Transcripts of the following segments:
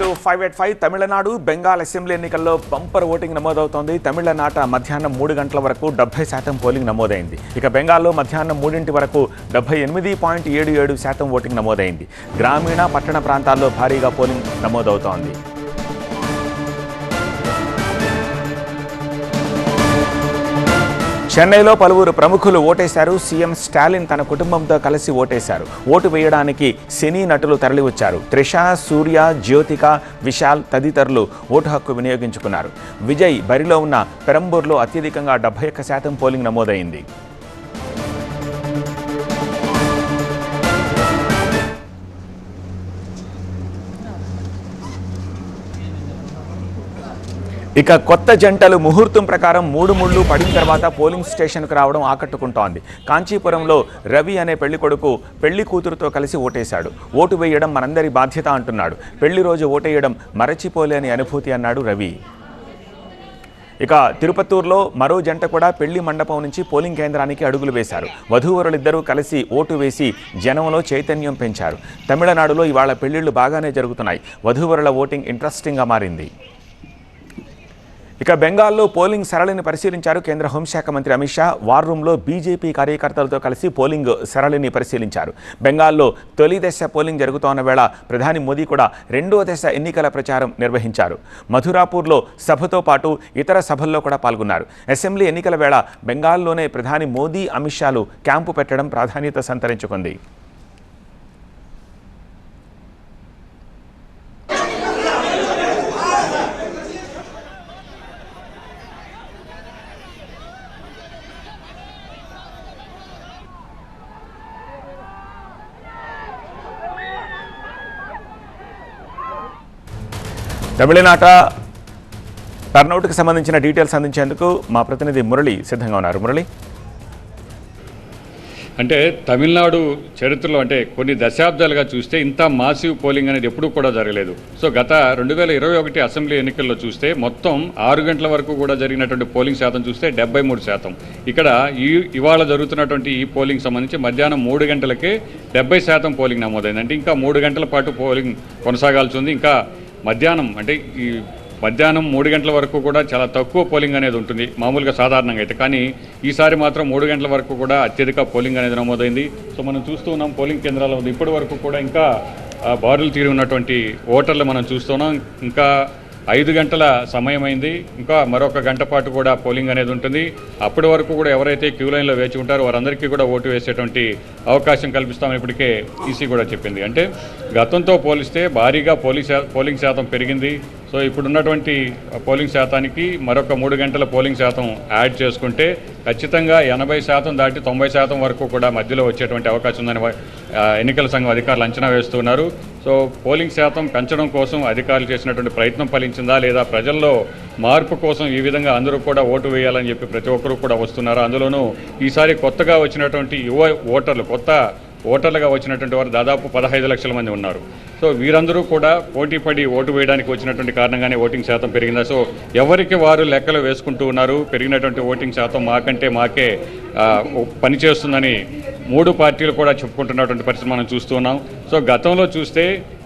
To 585 Tamil Nadu Bengal assembly ఎన్నికల్లో bumper voting నమోదవుతోంది. తమిళనాట మధ్యాహ్నం 3 గంటల వరకు 70% పోలింగ్ నమోదైంది. ఇక బెంగాల్లో మధ్యాహ్నం 3 వరకు 78.77% ఓటింగ్ నమోదైంది. గ్రామీణ పట్టణ ప్రాంతాల్లో భారీగా పోలింగ్ నమోదవుతోంది. చెన్నైలో పలువురు ప్రముఖులు ఓటేశారు. సీఎం స్టాలిన్ తన కుటుంబంతో కలిసి ఓటేశారు. ఓటు వేయడానికి సినీ నటులు తరలివచ్చారు. త్రిష, సూర్య, జ్యోతిక, విశాల్ తదితరులు ఓటు హక్కు వినియోగించుకున్నారు. విజయ్ బరిలో ఉన్న పెరంబూర్లో అత్యధికంగా 71% పోలింగ్ నమోదైంది. ఇక కొత్త జంటలు ముహూర్తం ప్రకారం 3 ముళ్ళు పడిన తర్వాత పోలింగ్ స్టేషన్కు రావడం ఆకట్టుకుంటోంది. కాంచీపురంలో రవి అనే పెళ్లికొడుకు పెళ్లి కూతురుతో కలిసి ఓటేశాడు. ఓటు వేయడం మనందరి బాధ్యత అంటున్నాడు. పెళ్లి రోజు ఓటేయడం మరచిపోలేని అనుభూతి అన్నాడు రవి. ఇక తిరుపత్తూరులో మరో జంట కూడా పెళ్లి మండపం నుంచి పోలింగ్ కేంద్రానికి అడుగులు వేశారు. వధూవరులిద్దరూ కలిసి ఓటు వేసి జనంలో చైతన్యం పెంచారు. తమిళనాడులో ఇవాళ పెళ్లిళ్లు బాగానే జరుగుతున్నాయి. వధూవరుల ఓటింగ్ ఇంట్రెస్టింగ్గా మారింది. ఇక బెంగాల్లో పోలింగ్ సరళిని పరిశీలించారు కేంద్ర హోంశాఖ మంత్రి అమిత్ షా. వార్ రూమ్లో బీజేపీ కార్యకర్తలతో కలిసి పోలింగ్ సరళిని పరిశీలించారు. బెంగాల్లో తొలి దశ పోలింగ్ జరుగుతోన్న వేళ ప్రధాని మోదీ కూడా 2వ దశ ఎన్నికల ప్రచారం నిర్వహించారు. మధురాపూర్లో సభతో పాటు ఇతర సభల్లో కూడా పాల్గొన్నారు. అసెంబ్లీ ఎన్నికల వేళ బెంగాల్లోనే ప్రధాని మోదీ, అమిత్ షాలు క్యాంపు పెట్టడం ప్రాధాన్యత సంతరించుకుంది. తమిళనాట టర్నౌట్కి సంబంధించిన డీటెయిల్స్ అందించేందుకు మా ప్రతినిధి మురళి సిద్ధంగా ఉన్నారు. మురళి, అంటే తమిళనాడు చరిత్రలో అంటే కొన్ని దశాబ్దాలుగా చూస్తే ఇంత మాసివ్ పోలింగ్ అనేది ఎప్పుడూ కూడా జరగలేదు. సో గత 2021 అసెంబ్లీ ఎన్నికల్లో చూస్తే మొత్తం 6 గంటల వరకు కూడా జరిగినటువంటి పోలింగ్ శాతం చూస్తే 73%. ఇక్కడ ఇవాళ జరుగుతున్నటువంటి ఈ పోలింగ్ సంబంధించి మధ్యాహ్నం 3 గంటలకే 70% పోలింగ్ నమోదైంది. అంటే ఇంకా 3 గంటల పాటు పోలింగ్ కొనసాగాల్సి ఉంది. ఇంకా మధ్యాహ్నం 3 గంటల వరకు కూడా చాలా తక్కువ పోలింగ్ అనేది ఉంటుంది మామూలుగా సాధారణంగా అయితే. కానీ ఈసారి మాత్రం 3 గంటల వరకు కూడా అత్యధిక పోలింగ్ అనేది నమోదైంది. సో మనం చూస్తూ ఉన్నాం పోలింగ్ కేంద్రాల్లో ఇప్పటి వరకు కూడా ఇంకా బారులు తీరి ఉన్నటువంటి ఓటర్లు మనం చూస్తున్నాం. ఇంకా 5 గంటల సమయం అయింది. ఇంకా మరొక గంట పాటు కూడా పోలింగ్ అనేది ఉంటుంది. అప్పటి వరకు కూడా ఎవరైతే క్యూ లైన్లో వేచి ఉంటారో వారందరికీ కూడా ఓటు వేసేటువంటి అవకాశం కల్పిస్తామని ఇప్పటికే ఈసీ కూడా చెప్పింది. అంటే గతంతో పోలిస్తే భారీగా పోలింగ్ శాతం పెరిగింది. సో ఇప్పుడున్నటువంటి పోలింగ్ శాతానికి మరొక 3 గంటల పోలింగ్ శాతం యాడ్ చేసుకుంటే ఖచ్చితంగా 80% దాటి 90% వరకు కూడా మధ్యలో వచ్చేటువంటి అవకాశం ఉందని ఎన్నికల సంఘం అధికారులు అంచనా వేస్తున్నారు. సో పోలింగ్ శాతం పెంచడం కోసం అధికారులు చేసినటువంటి ప్రయత్నం ఫలించిందా లేదా ప్రజల్లో మార్పు కోసం ఈ విధంగా అందరూ కూడా ఓటు వేయాలని చెప్పి ప్రతి ఒక్కరూ కూడా వస్తున్నారు. అందులోనూ ఈసారి కొత్తగా వచ్చినటువంటి యువ ఓటర్లు కొత్త ఓటర్లుగా వచ్చినటువంటి వారు దాదాపు 15 లక్షల మంది ఉన్నారు. సో వీరందరూ కూడా పోటీపడి ఓటు వేయడానికి వచ్చినటువంటి కారణంగానే ఓటింగ్ శాతం పెరిగిందా. సో ఎవరికి వారు లెక్కలు వేసుకుంటూ ఉన్నారు. పెరిగినటువంటి ఓటింగ్ శాతం మాకే పనిచేస్తుందని 3 పార్టీలు కూడా చెప్పుకుంటున్నటువంటి పరిస్థితి మనం చూస్తున్నాం. సో గతంలో చూస్తే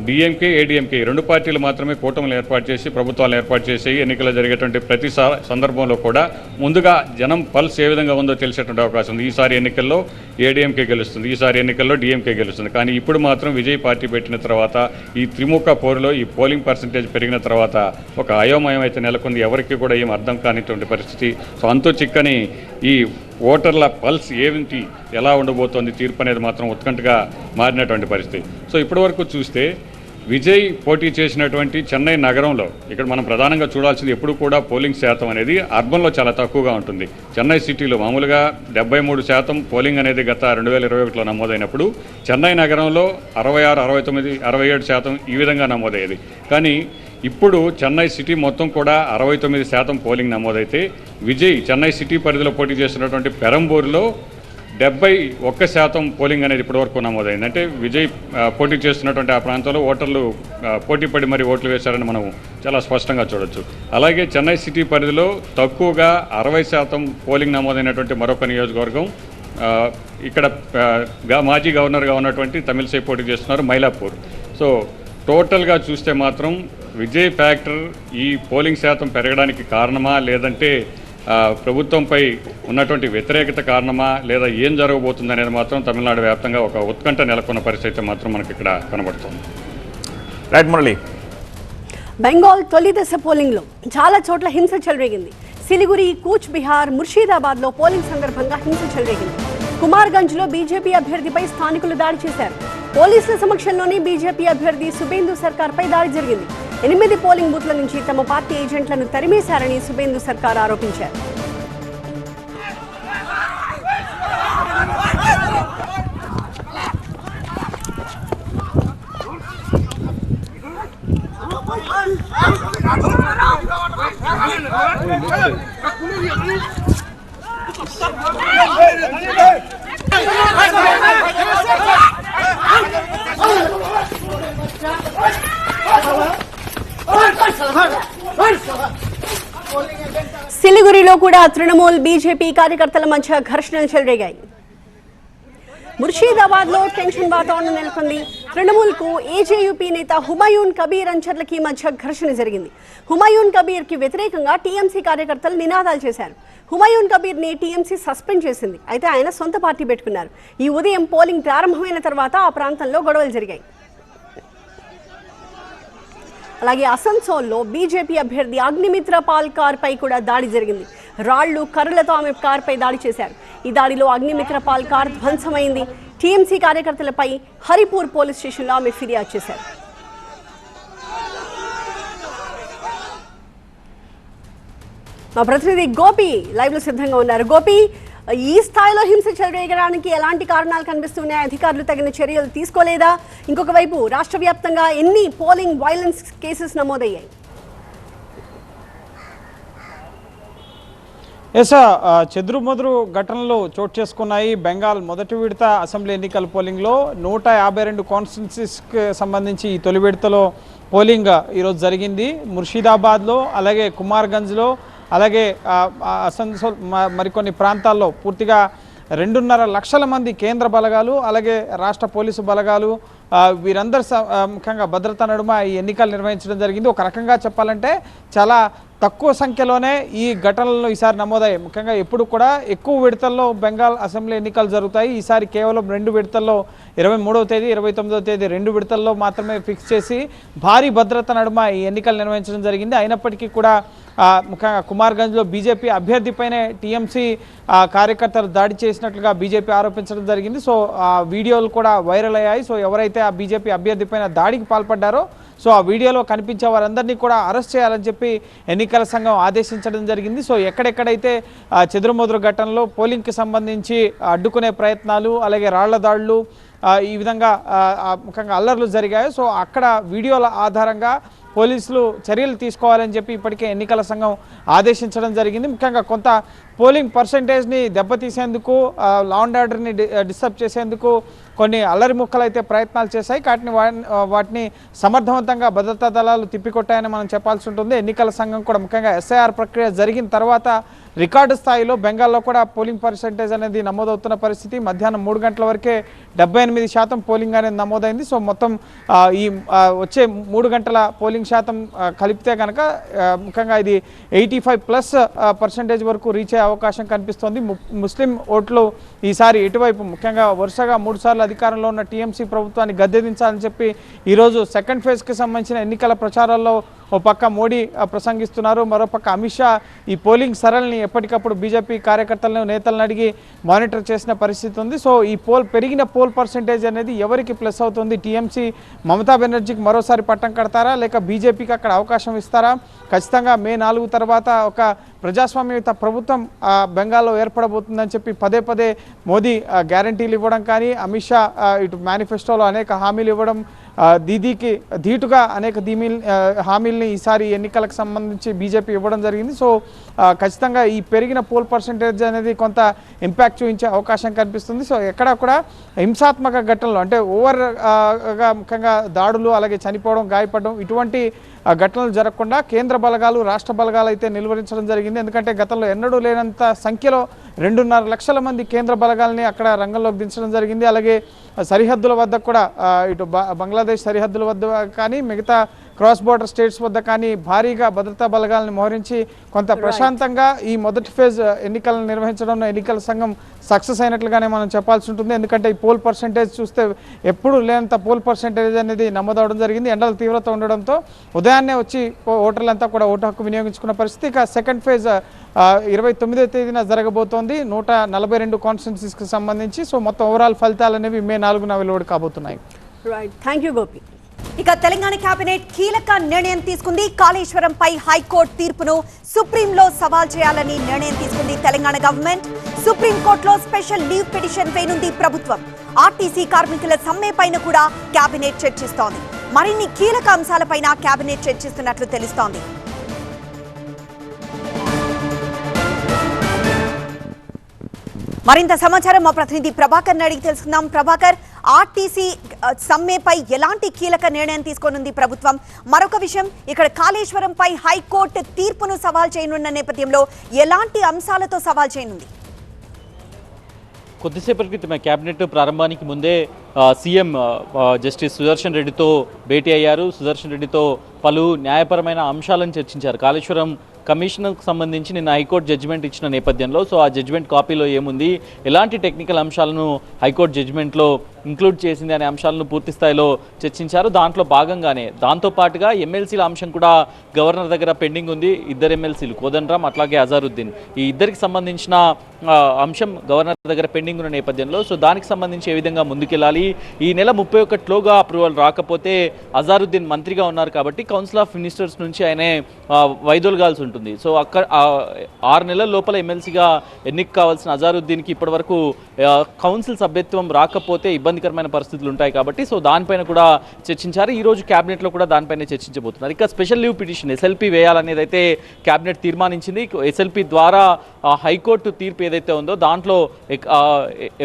డిఎంకే, ఏడీఎంకే 2 పార్టీలు మాత్రమే కూటమిలు ఏర్పాటు చేసి ప్రభుత్వాలను ఏర్పాటు చేసి ఎన్నికలు జరిగేటువంటి ప్రతి సందర్భంలో కూడా ముందుగా జనం పల్స్ ఏ విధంగా ఉందో తెలిసేటువంటి అవకాశం ఉంది. ఈసారి ఎన్నికల్లో ఏడీఎంకే గెలుస్తుంది, ఈసారి ఎన్నికల్లో డిఎంకే గెలుస్తుంది. కానీ ఇప్పుడు మాత్రం విజయ్ పార్టీ పెట్టిన తర్వాత ఈ త్రిముఖ పోరులో ఈ పోలింగ్ పర్సంటేజ్ పెరిగిన తర్వాత ఒక అయోమయం అయితే నెలకొంది. ఎవరికి కూడా ఏం అర్థం కానిటువంటి పరిస్థితి. సో అంతు చిక్కని ఈ ఓటర్ల పల్స్ ఏమిటి, ఎలా ఉండబోతోంది తీర్పు అనేది మాత్రం ఉత్కంఠగా మారినటువంటి పరిస్థితి. సో ఇప్పటివరకు చూస్తే విజయ్ పోటీ చేసినటువంటి చెన్నై నగరంలో ఇక్కడ మనం ప్రధానంగా చూడాల్సింది ఎప్పుడు కూడా పోలింగ్ శాతం అనేది అర్బన్లో చాలా తక్కువగా ఉంటుంది. చెన్నై సిటీలో మామూలుగా 73% పోలింగ్ అనేది గత 2021లో నమోదైనప్పుడు చెన్నై నగరంలో 66, 69, 67% ఈ విధంగా నమోదయ్యేది. కానీ ఇప్పుడు చెన్నై సిటీ మొత్తం కూడా 69% పోలింగ్ నమోదైతే విజయ్ చెన్నై సిటీ పరిధిలో పోటీ చేస్తున్నటువంటి పెరంబూరులో 71% పోలింగ్ అనేది ఇప్పటివరకు నమోదైంది. అంటే విజయ్ పోటీ చేస్తున్నటువంటి ఆ ప్రాంతంలో ఓటర్లు పోటీపడి మరి ఓట్లు వేశారని మనం చాలా స్పష్టంగా చూడొచ్చు. అలాగే చెన్నై సిటీ పరిధిలో తక్కువగా 60% పోలింగ్ నమోదైనటువంటి మరొక నియోజకవర్గం ఇక్కడ మాజీ గవర్నర్గా ఉన్నటువంటి తమిళసై పోటీ చేస్తున్నారు మైలాపూర్. సో టోటల్గా చూస్తే మాత్రం విజయ్ ఫ్యాక్టర్ ఈ పోలింగ్ శాతం పెరగడానికి కారణమా, లేదంటే ప్రభుత్వంపై ఉన్నటువంటి వ్యతిరేకత కారణమా, లేదా ఏం జరగబోతుంది అనేది మాత్రం తమిళనాడు వ్యాప్తంగా ఒక ఉత్కంఠ నెలకొన్న పరిస్థితి మాత్రం మనకి ఇక్కడ కనబడుతుంది. రైట్ మురళి. బెంగాల్ తొలి దశ పోలింగ్లో చాలా చోట్ల హింస చెలరేగింది. సిలిగురి, కూచ్ బిహార్, ముర్షిదాబాద్లో పోలింగ్ సందర్భంగా హింస చెలరేగింది. కుమార్గంజ్లో బీజేపీ అభ్యర్థిపై స్థానికులు దాడి చేశారు. పోలీసుల సమక్షంలోనే బీజేపీ అభ్యర్థి సుబేందు సర్కార్పై దాడి జరిగింది. 8 పోలింగ్ బూత్ల నుంచి తమ పార్టీ ఏజెంట్లను తరిమేశారని సుబేందు సర్కార్ ఆరోపించారు. సిలిగురిలో కూడా తృణమూల్, బీజేపీ కార్యకర్తల మధ్య ఘర్షణలు చెలరేగాయి. ముర్షిదాబాద్ లో టెన్షన్ వాతావరణం నెలకొంది. తృణమూల్ కు ఏజేయూపీ నేత హుమాయూన్ కబీర్ అనుచరులకి మధ్య ఘర్షణ జరిగింది. హుమాయూన్ కబీర్ కి వ్యతిరేకంగా టీఎంసీ కార్యకర్తలు నినాదాలు చేశారు. హుమాయూన్ కబీర్ ని టీఎంసీ సస్పెండ్ చేసింది. అయితే ఆయన సొంత పార్టీ పెట్టుకున్నారు. ఈ ఉదయం పోలింగ్ ప్రారంభమైన తర్వాత ఆ ప్రాంతంలో గొడవలు జరిగాయి. అలాగే అసన్సోల్లో బీజేపీ అభ్యర్థి అగ్నిమిత్ర పాల్ కార్ పై కూడా దాడి జరిగింది. రాళ్లు, కర్రలతో ఆమె కారుపై దాడి చేశారు. ఈ దాడిలో అగ్నిమిత్ర పాల్ కార్ ధ్వంసమైంది. టీఎంసీ కార్యకర్తలపై హరిపూర్ పోలీస్ స్టేషన్లో ఆమె ఫిర్యాదు చేశారు. మా ప్రతినిధి గోపి లైవ్ లో సిద్ధంగా ఉన్నారు. గోపి, ఈ స్థాయిలో హింస చెలరేగడానికి ఎలాంటి కారణాలు కనిపిస్తున్నాయి? అధికారులు తగిన చర్యలు తీసుకోలేదా? ఇంకొక వైపు రాష్ట్ర వ్యాప్తంగా ఎన్ని పోలింగ్ వైలెన్స్ కేసెస్ నమోదయ్యాయి? చెదురుమదురు ఘటనలు చోటు చేసుకున్నాయి. బెంగాల్ మొదటి విడత అసెంబ్లీ ఎన్నికల పోలింగ్లో 152 కాన్స్టిట్యున్సీస్కి సంబంధించి ఈ తొలి విడతలో పోలింగ్ ఈరోజు జరిగింది. ముర్షిదాబాద్లో, అలాగే కుమార్గంజ్లో, అలాగే అసన్సోల్ మరికొన్ని ప్రాంతాల్లో పూర్తిగా 2.5 లక్షల మంది కేంద్ర బలగాలు, అలాగే రాష్ట్ర పోలీసు బలగాలు, వీరందరూ ముఖ్యంగా భద్రతా నడుమ ఈ ఎన్నికలు నిర్వహించడం జరిగింది. ఒక రకంగా చెప్పాలంటే చాలా తక్కువ సంఖ్యలోనే ఈ ఘటనలు ఈసారి నమోదయ్యాయి. ముఖ్యంగా ఎప్పుడు కూడా ఎక్కువ విడతల్లో బెంగాల్ అసెంబ్లీ ఎన్నికలు జరుగుతాయి. ఈసారి కేవలం 2 విడతల్లో 23వ తేదీ, 29వ తేదీ 2 విడతల్లో మాత్రమే ఫిక్స్ చేసి భారీ భద్రత నడుమ ఈ ఎన్నికలు నిర్వహించడం జరిగింది. అయినప్పటికీ కూడా ముఖ్యంగా కుమార్గంజ్లో బీజేపీ అభ్యర్థిపైనే టీఎంసీ కార్యకర్తలు దాడి చేసినట్లుగా బీజేపీ ఆరోపించడం జరిగింది. సో ఆ వీడియోలు కూడా వైరల్ అయ్యాయి. సో ఎవరైతే ఆ బీజేపీ అభ్యర్థిపైన దాడికి పాల్పడ్డారో సో ఆ వీడియోలో కనిపించే వారందరినీ కూడా అరెస్ట్ చేయాలని చెప్పి ఎన్నికల సంఘం ఆదేశించడం జరిగింది. సో ఎక్కడెక్కడైతే చెదురుమదురు ఘటనలో పోలింగ్కి సంబంధించి అడ్డుకునే ప్రయత్నాలు, అలాగే రాళ్ల దాడులు, ఈ విధంగా ముఖ్యంగా అల్లర్లు జరిగాయి. సో అక్కడ వీడియోల ఆధారంగా పోలీసులు చర్యలు తీసుకోవాలని చెప్పి ఇప్పటికే ఎన్నికల సంఘం ఆదేశించడం జరిగింది. ముఖ్యంగా కొంత పోలింగ్ పర్సంటేజ్ని దెబ్బతీసేందుకు, లా అండ్ ఆర్డర్ని డిస్టర్బ్ చేసేందుకు కొన్ని అల్లరి ముక్కలు అయితే ప్రయత్నాలు చేశాయి. వాటిని సమర్థవంతంగా భద్రతా దళాలు తిప్పికొట్టాయని మనం చెప్పాల్సి ఉంటుంది. ఎన్నికల సంఘం కూడా ముఖ్యంగా ఎస్ఐఆర్ ప్రక్రియ జరిగిన తర్వాత రికార్డు స్థాయిలో బెంగాల్లో కూడా పోలింగ్ పర్సంటేజ్ అనేది నమోదవుతున్న పరిస్థితి. మధ్యాహ్నం 3 గంటల వరకే 78% పోలింగ్ అనేది నమోదైంది. సో మొత్తం ఈ వచ్చే 3 గంటల పోలింగ్ శాతం కలిపితే కనుక ముఖ్యంగా ఇది 85+% వరకు రీచ్ అయ్యే అవకాశం కనిపిస్తోంది. ముస్లిం ఓట్లు ఈసారి ఇటువైపు ముఖ్యంగా వరుసగా 3 సార్లు అధికారంలో ఉన్న టీఎంసీ ప్రభుత్వాన్ని గద్దెదించాలని చెప్పి ఈరోజు సెకండ్ ఫేజ్కి సంబంధించిన ఎన్నికల ప్రచారాల్లో ఓ పక్క మోడీ ప్రసంగిస్తున్నారు, మరోపక్క అమిత్ షా ఈ పోలింగ్ సరళిని ఎప్పటికప్పుడు బీజేపీ కార్యకర్తలను, నేతలను అడిగి మానిటర్ చేసిన పరిస్థితి ఉంది. సో ఈ పెరిగిన పోల్ పర్సంటేజ్ అనేది ఎవరికి ప్లస్ అవుతుంది? టీఎంసీ మమతా బెనర్జీకి మరోసారి పట్టం కడతారా, లేక బీజేపీకి అక్కడ అవకాశం ఇస్తారా? ఖచ్చితంగా మే 4 తర్వాత ఒక ప్రజాస్వామ్యయుత ప్రభుత్వం బెంగాల్లో ఏర్పడబోతుందని చెప్పి పదే మోదీ గ్యారంటీలు ఇవ్వడం కానీ, అమిత్ షా ఇటు మేనిఫెస్టోలో అనేక హామీలు ఇవ్వడం, దీదీకి ధీటుగా అనేక హామీల్ని ఈసారి ఎన్నికలకు సంబంధించి బీజేపీ ఇవ్వడం జరిగింది. సో ఖచ్చితంగా ఈ పెరిగిన పోల్ పర్సంటేజ్ అనేది కొంత ఇంపాక్ట్ చూపించే అవకాశం కనిపిస్తుంది. సో ఎక్కడ కూడా హింసాత్మక ఘటనలు అంటే ఓవర్గా ముఖ్యంగా దాడులు, అలాగే చనిపోవడం, గాయపడడం ఇటువంటి ఘటనలు జరగకుండా కేంద్ర బలగాలు, రాష్ట్ర బలగాలు అయితే నిలువరించడం జరిగింది. ఎందుకంటే గతంలో ఎన్నడూ లేనంత సంఖ్యలో 2.5 లక్షల మంది కేంద్ర బలగాల్ని అక్కడ రంగంలోకి దించడం జరిగింది. అలాగే సరిహద్దుల వద్ద కూడా ఇటు బంగ్లాదేశ్ సరిహద్దుల వద్ద కానీ, మిగతా క్రాస్ బార్డర్ స్టేట్స్ వద్ద కానీ భారీగా భద్రతా బలగాలను మోహరించి కొంత ప్రశాంతంగా ఈ మొదటి ఫేజ్ ఎన్నికలను నిర్వహించడంలో ఎన్నికల సంఘం సక్సెస్ అయినట్లుగానే మనం చెప్పాల్సి ఉంటుంది. ఎందుకంటే ఈ పోల్ పర్సెంటేజ్ చూస్తే ఎప్పుడు లేనంత పోల్ పర్సెంటేజ్ అనేది నమోదవడం జరిగింది. ఎండల తీవ్రత ఉండడంతో ఉదయాన్నే వచ్చి ఓటర్లంతా కూడా ఓటు హక్కు వినియోగించుకున్న పరిస్థితి. ఇక సెకండ్ ఫేజ్ 29వ తేదీన జరగబోతోంది 142 కాన్స్టిట్యున్సీస్కి సంబంధించి. సో మొత్తం ఓవరాల్ ఫలితాలు అనేవి మే 4న వెలువడి కాబోతున్నాయి. Right, thank you Gopi. ఇక తెలంగాణ కేబినెట్ కీలక నిర్ణయం తీసుకుంది. కాళేశ్వరంపై హైకోర్టు తీర్పును సుప్రీంలో సవాల్ చేయాలని నిర్ణయం తీసుకుంది తెలంగాణ గవర్నమెంట్. సుప్రీంకోర్టులో స్పెషల్ లీవ్ పిటిషన్ వేయనుంది ప్రభుత్వం. ఆర్టీసీ కార్మికుల సమ్మెపైన కూడా కేబినెట్ చర్చిస్తోంది. మరిన్ని కీలక అంశాలపైన కేబినెట్ చర్చిస్తున్నట్లు తెలుస్తోంది. మరింత సమాచారం మా ప్రతినిధి ప్రభాకర్ అడిగి తెలుసుకుందాం. ప్రభాకర్, ఆర్టీసీ సమ్మెపై ఎలాంటి కీలక నిర్ణయం తీసుకోనుంది ప్రభుత్వం? మరొక విషయం, ఇక్కడ కాళేశ్వరంపై హైకోర్టు తీర్పును సవాల్ చేయనున్న నేపథ్యంలో ఎలాంటి అంశాలతో సవాల్ చేయనుంది? కొద్దిసేపటి క్రితమే కేబినెట్ ప్రారంభానికి ముందే సీఎం జస్టిస్ సుదర్శన్ రెడ్డితో భేటీ అయ్యారు. సుదర్శన్ రెడ్డితో పలు న్యాయపరమైన అంశాలను చర్చించారు. కాళేశ్వరం కమిషనర్కు సంబంధించి నిన్న హైకోర్టు జడ్జిమెంట్ ఇచ్చిన నేపథ్యంలో సో ఆ జడ్జిమెంట్ కాపీలో ఏముంది, ఎలాంటి టెక్నికల్ అంశాలను హైకోర్టు జడ్జిమెంట్లో ఇంక్లూడ్ చేసింది అనే అంశాలను పూర్తి స్థాయిలో చర్చించారు. దాంట్లో భాగంగానే దాంతోపాటుగా ఎమ్మెల్సీల అంశం కూడా గవర్నర్ దగ్గర పెండింగ్ ఉంది. ఇద్దరు ఎమ్మెల్సీలు కోదండరాం అట్లాగే అజారుద్దీన్, ఈ ఇద్దరికి సంబంధించిన అంశం గవర్నర్ దగ్గర పెండింగ్ ఉన్న నేపథ్యంలో సో దానికి సంబంధించి ఏ విధంగా ముందుకెళ్ళాలి, ఈ నెల 31లోగా అప్రూవల్ రాకపోతే అజారుద్దీన్ మంత్రిగా ఉన్నారు కాబట్టి కౌన్సిల్ ఆఫ్ మినిస్టర్స్ నుంచి ఆయనే వైదొలగాల్సి ఉంటుంది. సో అక్కడ 6 నెలల లోపల ఎమ్మెల్సీగా ఎన్నిక కావాల్సిన అజారుద్దీన్కి ఇప్పటివరకు కౌన్సిల్ సభ్యత్వం రాకపోతే ఇబ్బందికరమైన పరిస్థితులు ఉంటాయి కాబట్టి సో దానిపైన కూడా చర్చించారు. ఈరోజు క్యాబినెట్లో కూడా దానిపైన చర్చించబోతున్నారు. ఇక స్పెషల్ లీవ్ పిటిషన్ ఎస్ఎల్పీ వేయాలనేది అయితే క్యాబినెట్ తీర్మానించింది. ఎస్ఎల్పీ ద్వారా హైకోర్టు తీర్పు ఏదైతే ఉందో దాంట్లో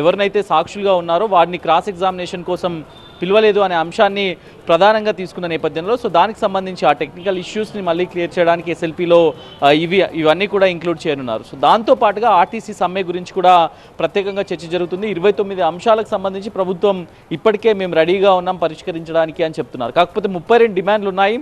ఎవరినైతే సాక్షులుగా ఉన్నారో వారిని క్రాస్ ఎగ్జామినేషన్ కోసం పిలవలేదు అనే అంశాన్ని ప్రధానంగా తీసుకున్న నేపథ్యంలో సో దానికి సంబంధించి ఆ టెక్నికల్ ఇష్యూస్ని మళ్ళీ క్లియర్ చేయడానికి ఎస్ఎల్పీలో ఇవన్నీ కూడా ఇంక్లూడ్ చేయనున్నారు. సో దాంతోపాటుగా ఆర్టీసీ సమ్మె గురించి కూడా ప్రత్యేకంగా చర్చ జరుగుతుంది. 29 అంశాలకు సంబంధించి ప్రభుత్వం ఇప్పటికే మేము రెడీగా ఉన్నాం పరిష్కరించడానికి అని చెప్తున్నారు. కాకపోతే 32 డిమాండ్లు ఉన్నాయి.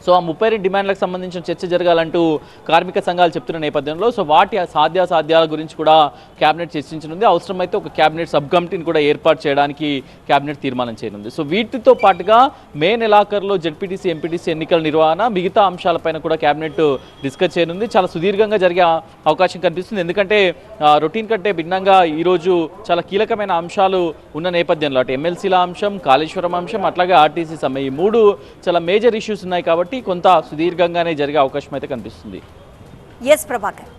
సో ఆ 32 డిమాండ్లకు సంబంధించిన చర్చ జరగాలంటూ కార్మిక సంఘాలు చెప్తున్న నేపథ్యంలో సో వాటి సాధ్యాసాధ్యాల గురించి కూడా క్యాబినెట్ చర్చించనుంది. అవసరమైతే ఒక క్యాబినెట్ సబ్ కమిటీని కూడా ఏర్పాటు చేయడానికి క్యాబినెట్ తీర్మానం చేయనుంది. సో వీటితో పాటుగా మే నెలాఖరులో జెడ్పీటీసీ ఎంపీటీసీ ఎన్నికల నిర్వహణ మిగతా అంశాలపైన కూడా క్యాబినెట్ డిస్కస్ చేయనుంది. చాలా సుదీర్ఘంగా జరిగే అవకాశం కనిపిస్తుంది. ఎందుకంటే రొటీన్ కంటే భిన్నంగా ఈరోజు చాలా కీలకమైన అంశాలు ఉన్న నేపథ్యంలో అటు ఎమ్మెల్సీల అంశం, కాళేశ్వరం అంశం, అట్లాగే ఆర్టీసీ సమ్మె, ఈ 3 చాలా మేజర్ ఇష్యూస్ ఉన్నాయి కాబట్టి కొంత సుదీర్ఘంగానే జరిగే అవకాశం అయితే కనిపిస్తుంది. ఎస్ ప్రభాకర్.